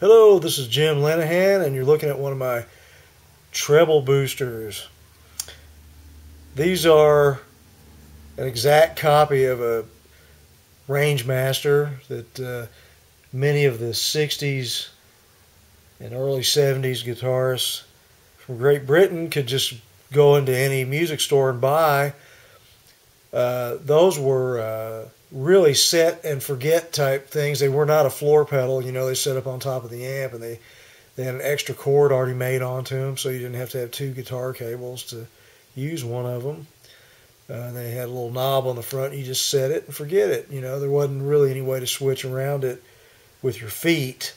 Hello, this is Jim Lenahan, and you're looking at one of my treble boosters. These are an exact copy of a Rangemaster that many of the 60s and early 70s guitarists from Great Britain could just go into any music store and buy. Those were really set and forget type things. They were not a floor pedal. You know, they set up on top of the amp, and they had an extra cord already made onto them, so you didn't have to have two guitar cables to use one of them. They had a little knob on the front. You just set it and forget it. You know, there wasn't really any way to switch around it with your feet,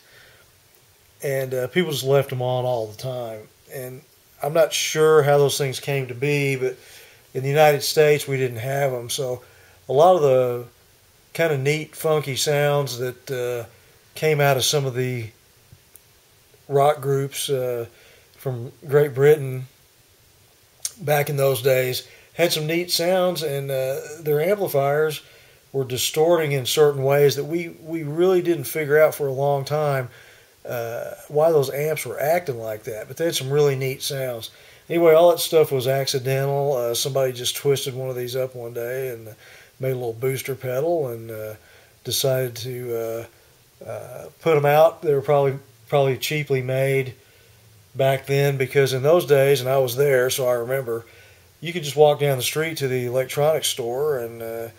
and people just left them on all the time. And I'm not sure how those things came to be, but in the United States, we didn't have them. So a lot of the kind of neat, funky sounds that came out of some of the rock groups from Great Britain back in those days had some neat sounds, and their amplifiers were distorting in certain ways that we really didn't figure out for a long time why those amps were acting like that. But they had some really neat sounds. Anyway, all that stuff was accidental. Somebody just twisted one of these up one day and made a little booster pedal and decided to put them out. They were probably cheaply made back then, because in those days, and I was there, so I remember, you could just walk down the street to the electronics store and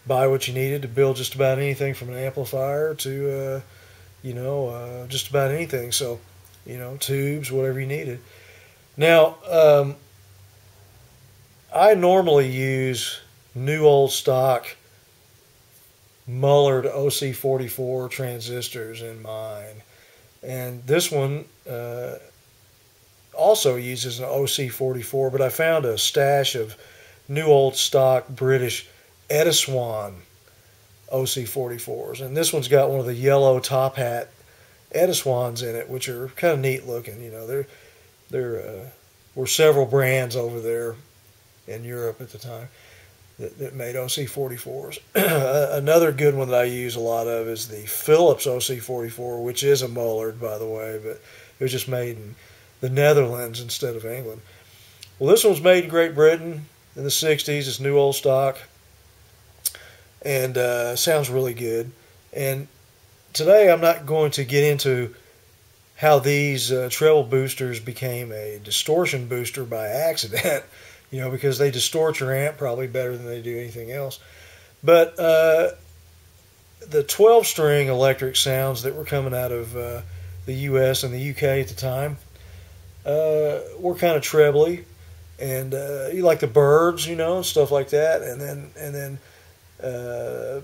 buy what you needed to build just about anything from an amplifier to, just about anything. So, tubes, whatever you needed. Now, I normally use new old stock Mullard OC44 transistors in mine. And this one also uses an OC44, but I found a stash of new old stock British Ediswan OC44s. And this one's got one of the yellow top hat Ediswans in it, which are kind of neat looking. There were several brands over there in Europe at the time that made OC44s. Another good one that I use a lot of is the Philips OC44, which is a Mullard, by the way, but it was just made in the Netherlands instead of England. Well, this one was made in Great Britain in the 60s. It's new old stock, and sounds really good. And today I'm not going to get into how these treble boosters became a distortion booster by accident, because they distort your amp probably better than they do anything else. But the 12-string electric sounds that were coming out of the U.S. and the U.K. at the time were kind of trebly, and you like the Byrds, and stuff like that. And then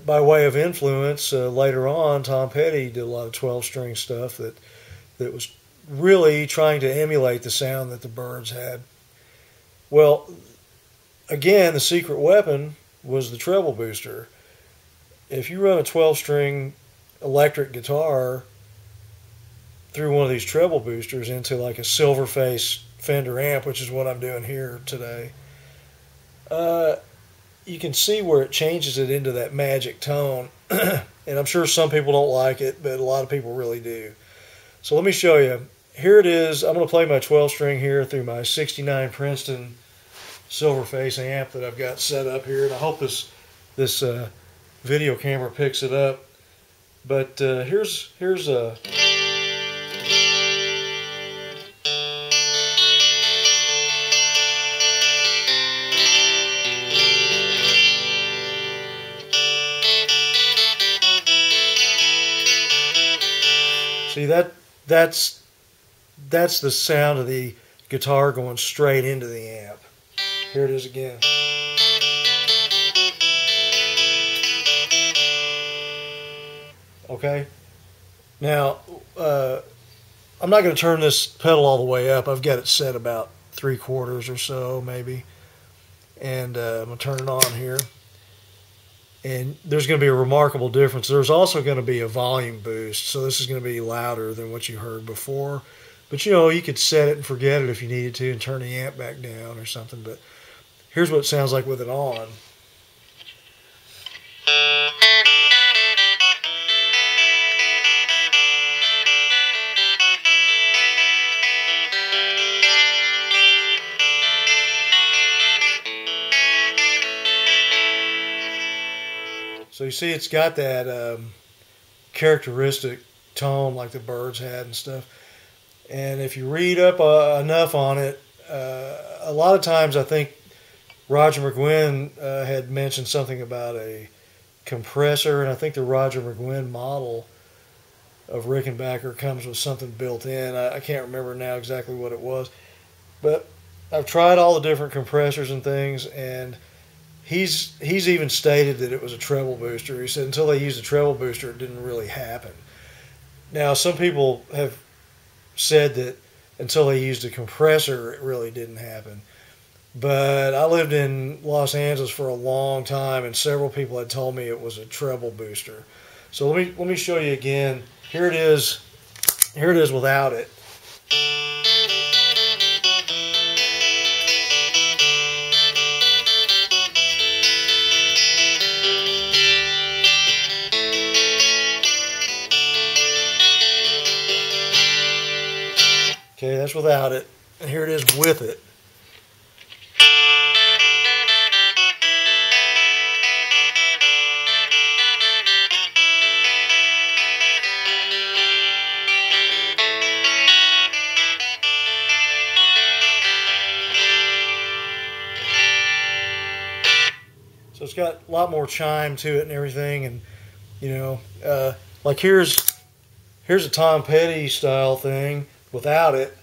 by way of influence, later on, Tom Petty did a lot of 12-string stuff that was really trying to emulate the sound that the Byrds had. Well, again, the secret weapon was the treble booster. If you run a 12-string electric guitar through one of these treble boosters into like a Silverface Fender amp, which is what I'm doing here today, you can see where it changes it into that magic tone. And I'm sure some people don't like it, but a lot of people really do. So let me show you. Here it is. I'm going to play my 12-string here through my 69 Princeton Silverface amp that I've got set up here, and I hope this video camera picks it up. But here's a see that's the sound of the guitar going straight into the amp. Here it is again. Okay. Now, I'm not going to turn this pedal all the way up. I've got it set about 3/4 or so, maybe. And I'm going to turn it on here. And there's going to be a remarkable difference. There's also going to be a volume boost, so this is going to be louder than what you heard before. But you could set it and forget it if you needed to and turn the amp back down or something. But here's what it sounds like with it on. So you see it's got that characteristic tone like the Byrds had and stuff. And if you read up enough on it, a lot of times I think Roger McGuinn had mentioned something about a compressor, and I think the Roger McGuinn model of Rickenbacker comes with something built in. I can't remember now exactly what it was, but I've tried all the different compressors and things, and he's even stated that it was a treble booster. He said until they used a treble booster, it didn't really happen. Now, some people have said that until they used a compressor, it really didn't happen. But I lived in Los Angeles for a long time, and several people had told me it was a treble booster. So let me show you again. Here it is. Here it is without it. Okay, that's without it. And here it is with it. So it's got a lot more chime to it and everything, and you know, like here's a Tom Petty style thing without it.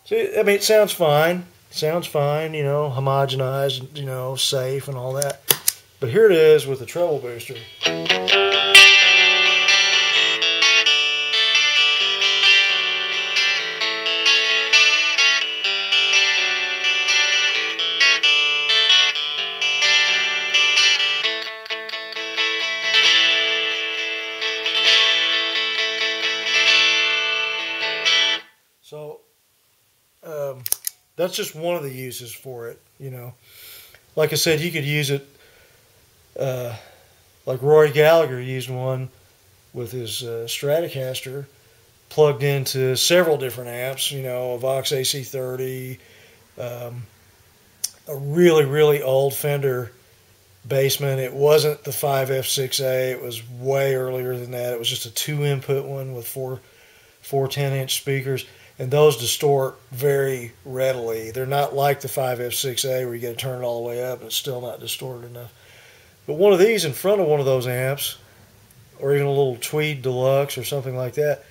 See, I mean, it sounds fine. Sounds fine, you know, homogenized, you know, safe and all that. But here it is with the treble booster. So, that's just one of the uses for it, you know. Like I said, you could use it, like Roy Gallagher used one with his Stratocaster plugged into several different amps, you know, a Vox AC30, a really, really old Fender Bassman. It wasn't the 5F6A, it was way earlier than that. It was just a 2-input one with four 10-inch speakers. And those distort very readily. They're not like the 5F6A where you got to turn it all the way up and it's still not distorted enough. But one of these in front of one of those amps, or even a little Tweed Deluxe or something like that,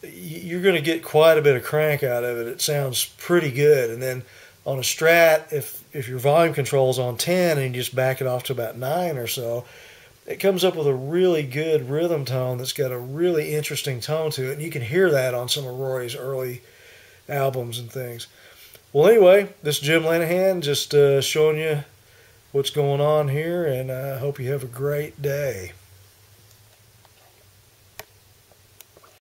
you're going to get quite a bit of crank out of it. It sounds pretty good. And then on a Strat, if your volume control is on 10 and you just back it off to about 9 or so, it comes up with a really good rhythm tone that's got a really interesting tone to it. And you can hear that on some of Roy's early albums and things. Well, anyway, this is Jim Lenahan just showing you what's going on here, and I hope you have a great day.